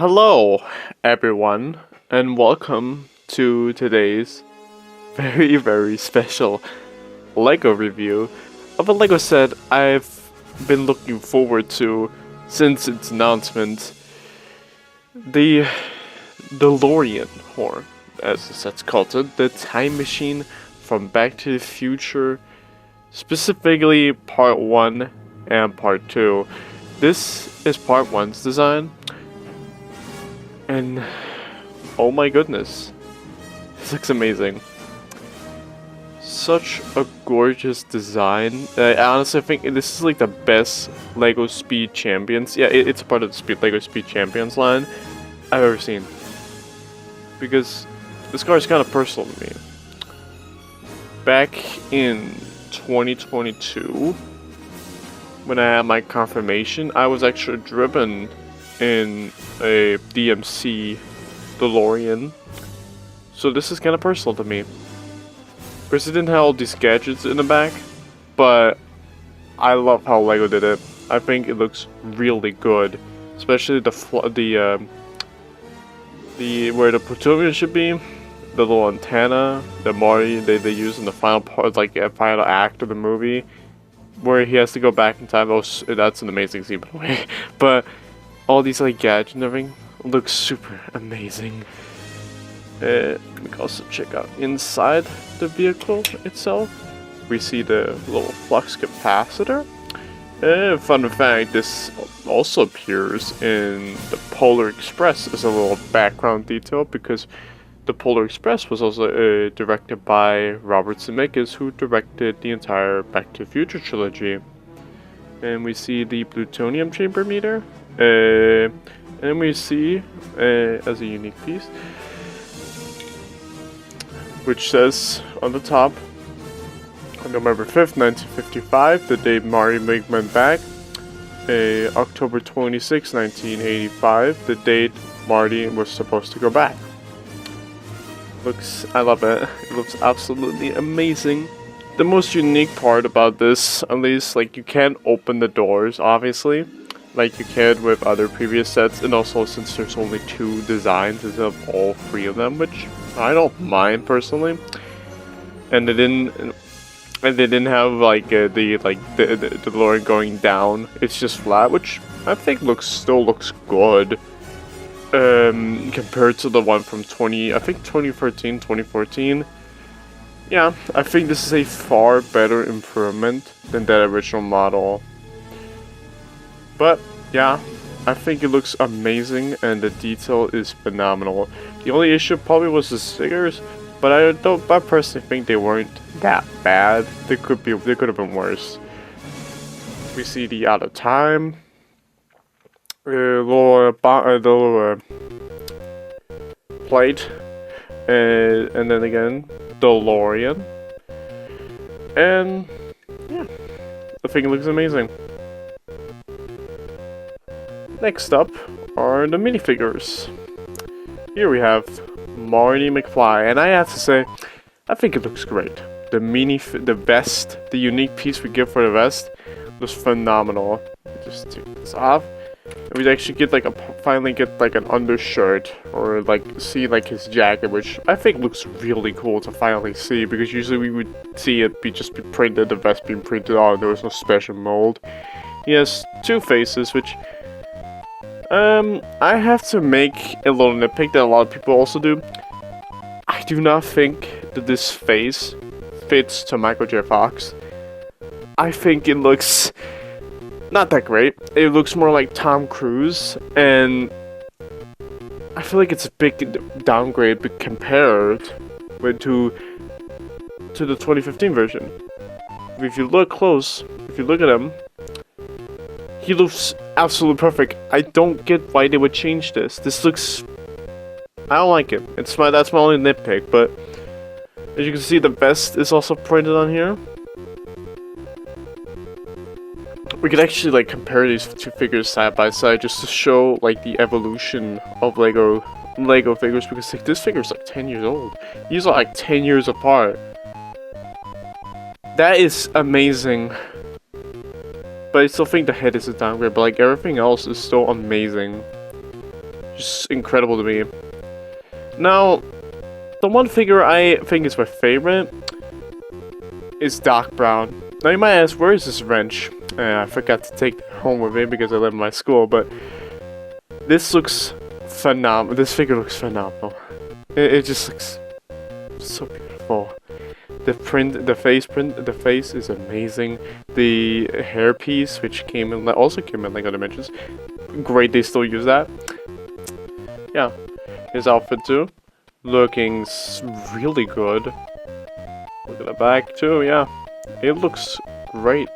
Hello, everyone, and welcome to today's very special LEGO review of a LEGO set I've been looking forward to since its announcement. The DeLorean, or as the set's called it, the time machine from Back to the Future, specifically Part 1 and Part 2. This is Part 1's design. And oh my goodness, this looks amazing. Such a gorgeous design. I honestly think this is like the best LEGO Speed Champions. Yeah, it's a part of the LEGO Speed Champions line I've ever seen. Because this car is kind of personal to me. Back in 2022, when I had my confirmation, I was actually driven in a DMC DeLorean, so this is kind of personal to me. Because it didn't have all these gadgets in the back, but I love how LEGO did it. I think it looks really good, especially the where the plutonium should be, the little antenna that Marty they use in the final part, like final act of the movie, where he has to go back in time. Oh, that's an amazing scene, by the way. But all these like gadgets and everything looks super amazing. We can also check out inside the vehicle itself. We see the little flux capacitor. Fun fact, this also appears in the Polar Express as a little background detail, because the Polar Express was also directed by Robert Zemeckis, who directed the entire Back to the Future trilogy. And we see the plutonium chamber meter. And we see, as a unique piece, which says on the top, on November 5th, 1955, the day Marty went back. October 26, 1985, the date Marty was supposed to go back. I love it. It looks absolutely amazing. The most unique part about this, at least, like, you can't open the doors, obviously, like you can with other previous sets, and also since there's only 2 designs instead of all 3 of them, which I don't mind personally. And they didn't have like the DeLorean going down. It's just flat, which I think still looks good. Compared to the one from 2013, 2014. Yeah, I think this is a far better improvement than that original model. But yeah, I think it looks amazing and the detail is phenomenal. The only issue probably was the stickers, but I personally think they weren't that bad. They could have been worse. We see the out of time, little plate, and then again DeLorean, and yeah, I think it looks amazing. Next up are the minifigures. Here we have Marty McFly, and I have to say, I think it looks great. The vest, the unique piece we get for the vest, was phenomenal. Just take this off, and we actually get finally get an undershirt, or see his jacket, which I think looks really cool to finally see, because usually we would see it just be printed, the vest being printed on. There was no special mold. He has 2 faces, which I have to make a little nitpick that a lot of people also do. I do not think that this face fits to Michael J. Fox. I think it looks not that great. It looks more like Tom Cruise, and I feel like it's a big downgrade compared to the 2015 version. If you look close, if you look at him, he looks absolutely perfect. I don't get why they would change this. This looks... I don't like it. That's my only nitpick, but as you can see, the vest is also printed on here. We could actually compare these 2 figures side by side just to show the evolution of Lego figures, because this figure is 10 years old. These are 10 years apart. That is amazing. But I still think the head is a downgrade, but everything else is still amazing. just incredible to me. Now, the one figure I think is my favorite is Doc Brown. Now you might ask, where is this wrench? I forgot to take it home with me because I live in my school, but this looks phenomenal. This figure looks phenomenal. It just looks so beautiful. The face is amazing. The hairpiece, which also came in LEGO Dimensions, great. They still use that. Yeah, his outfit too, looking really good. Look at the back too. Yeah, it looks great.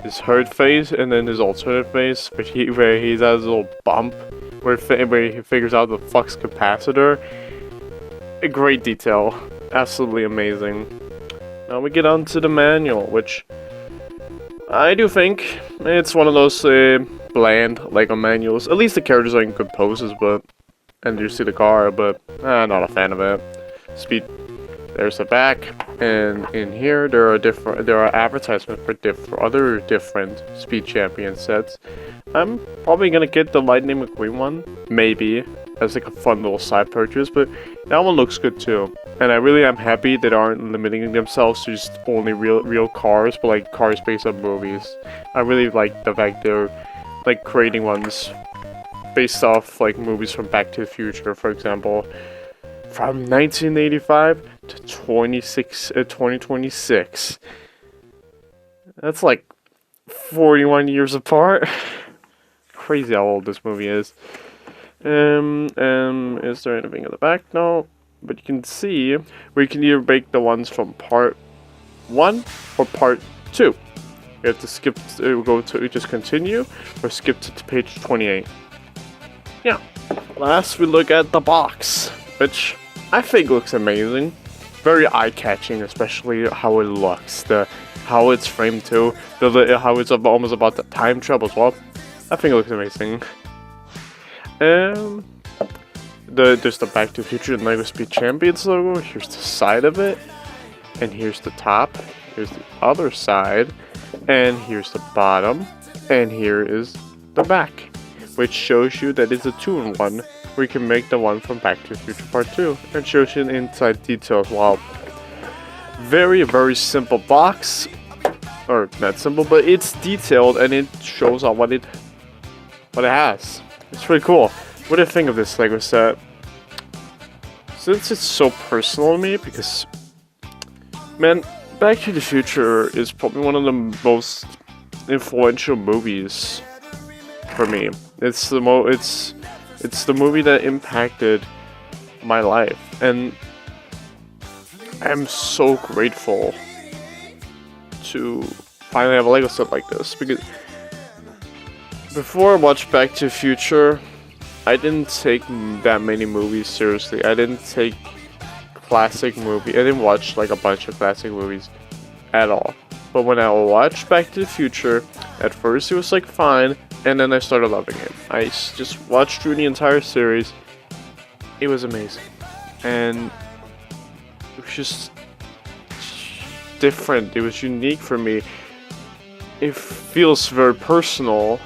His hurt face and then his alternate face, where he has a little bump, where he figures out the flux capacitor. A great detail, absolutely amazing. Now we get on to the manual, which I do think it's one of those bland LEGO manuals. At least the characters are in good poses, and you see the car, but I'm not a fan of it. Speed. There's the back, and in here there are advertisements for other different Speed Champion sets. I'm probably gonna get the Lightning McQueen one, maybe, as like a fun little side purchase, but that one looks good too. And I really am happy that they aren't limiting themselves to just only real cars, but like cars based on movies. I really like the fact they're like creating ones based off like movies from Back to the Future, for example. From 1985 to 2026. That's like 41 years apart. Crazy how old this movie is. Is there anything in the back? No. But you can see where you can either make the ones from part 1 or part 2. You have to skip, just continue, or skip to page 28. Yeah. Last we look at the box, which I think looks amazing. Very eye-catching, especially how it looks, how it's framed too, how it's almost about the time travel as well. I think it looks amazing. There's the Back to the Future and LEGO Speed Champions logo. Here's the side of it, and here's the top. Here's the other side, and here's the bottom, and here is the back, which shows you that it's a 2-in-1. Where you can make the one from Back to the Future Part 2, and shows you an inside detail as well. Very, very simple box, or not simple, but it's detailed and it shows on what it has. It's pretty cool. What do you think of this LEGO set? Since it's so personal to me, because man, Back to the Future is probably one of the most influential movies for me. It's the movie that impacted my life, and I'm so grateful to finally have a LEGO set like this, because before I watched Back to the Future, I didn't take that many movies seriously. I didn't take classic movies. I didn't watch like a bunch of classic movies at all. But when I watched Back to the Future, at first it was like fine, and then I started loving it. I just watched through the entire series. It was amazing. And it was just different. It was unique for me. It feels very personal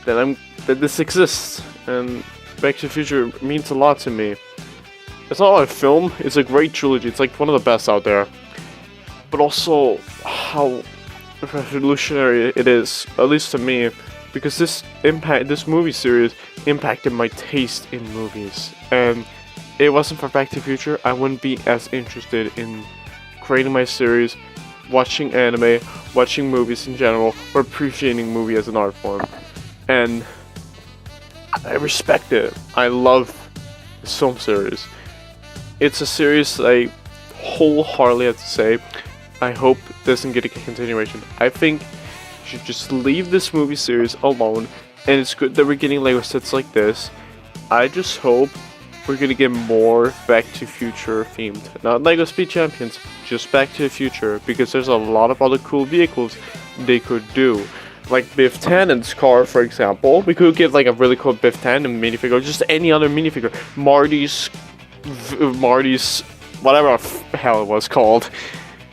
that this exists. And Back to the Future means a lot to me. It's not like a film, it's a great trilogy. It's like one of the best out there. But also how revolutionary it is, at least to me, because this movie series impacted my taste in movies. And it wasn't for Back to the Future, I wouldn't be as interested in creating my series, watching anime, watching movies in general, or appreciating movie as an art form. And I respect it. I love this film series. It's a series I wholeheartedly have to say, I hope doesn't get a continuation. I think you should just leave this movie series alone, and it's good that we're getting LEGO sets like this. I just hope we're gonna get more Back to the Future themed. Not LEGO Speed Champions, just Back to the Future, because there's a lot of other cool vehicles they could do. Like Biff Tannen's car, for example. We could get like a really cool Biff Tannen minifigure, or just any other minifigure. Marty's, whatever the hell it was called.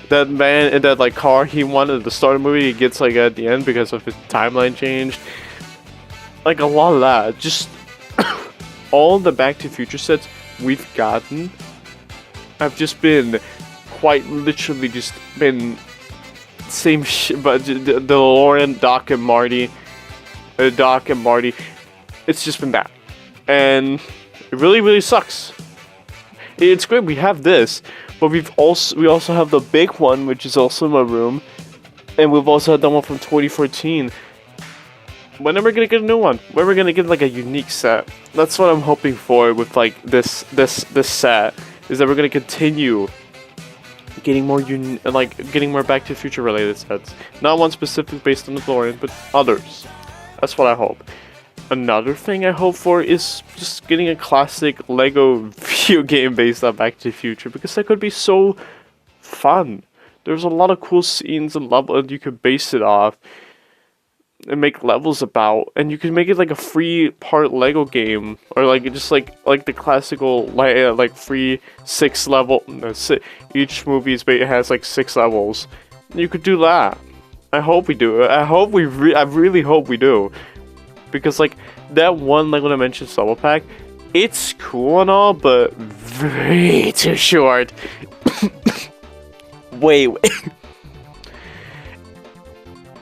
That man in that like car he wanted at the start of the movie, he gets like at the end because of his timeline changed. Like a lot of that. Just all the Back to the Future sets we've gotten have just been quite literally just been same shit, but the DeLorean, Doc and Marty, it's just been bad, and it really sucks. It's great we have this, but we also have the big one, which is also in my room, and we've also had that one from 2014. When are we gonna get a new one? When are we gonna get like a unique set? That's what I'm hoping for with like this set, is that we're gonna continue getting more getting more Back to the Future related sets. Not one specific based on the DeLorean, but others. That's what I hope. Another thing I hope for is just getting a classic LEGO video game based on Back to the Future, because that could be so fun. There's a lot of cool scenes and levels you could base it off and make levels about, and you can make it like a free part LEGO game, or like just like the classical like free 6 level. Each movie has like 6 levels. You could do that. I hope we do it. I really hope we do, because like that one LEGO Dimensions solo pack, it's cool and all, but way too short. wait.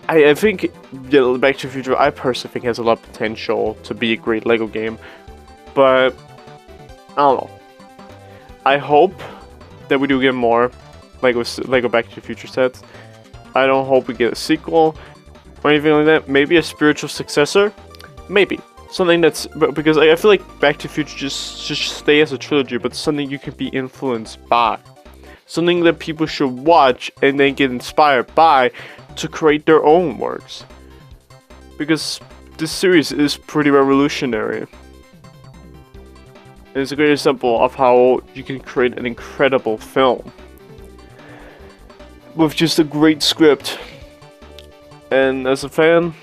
I think Back to the Future, I personally think, has a lot of potential to be a great LEGO game, but I don't know. I hope that we do get more LEGO Back to the Future sets. I don't hope we get a sequel or anything like that. Maybe a spiritual successor, maybe something that's, because I feel like Back to the Future just stay as a trilogy, but something you can be influenced by, something that people should watch and then get inspired by to create their own works, because this series is pretty revolutionary. And it's a great example of how you can create an incredible film with just a great script. And as a fan,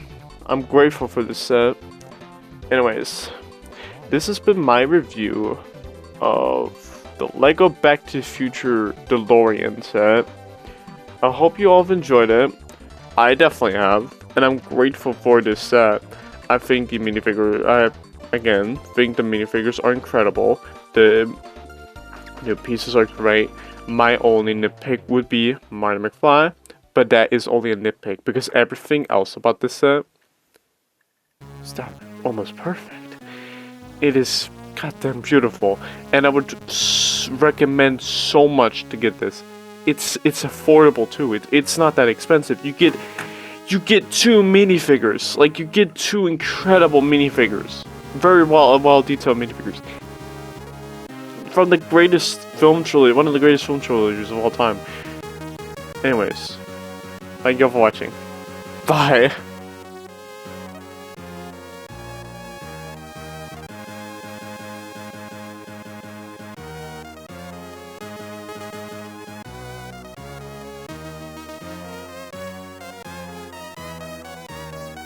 I'm grateful for this set. Anyways, this has been my review of the LEGO Back to the Future DeLorean set. I hope you all have enjoyed it. I definitely have, and I'm grateful for this set. I think the minifigures, I again think the minifigures are incredible. The pieces are great. My only nitpick would be Marty McFly, but that is only a nitpick because everything else about this set is almost perfect. It is goddamn beautiful, and I would recommend so much to get this. It's affordable too. It's not that expensive. You get 2 minifigures. Like, you get 2 incredible minifigures. Very well detailed minifigures. From the greatest film trilogy, one of the greatest film trilogies of all time. Anyways, thank you all for watching. Bye.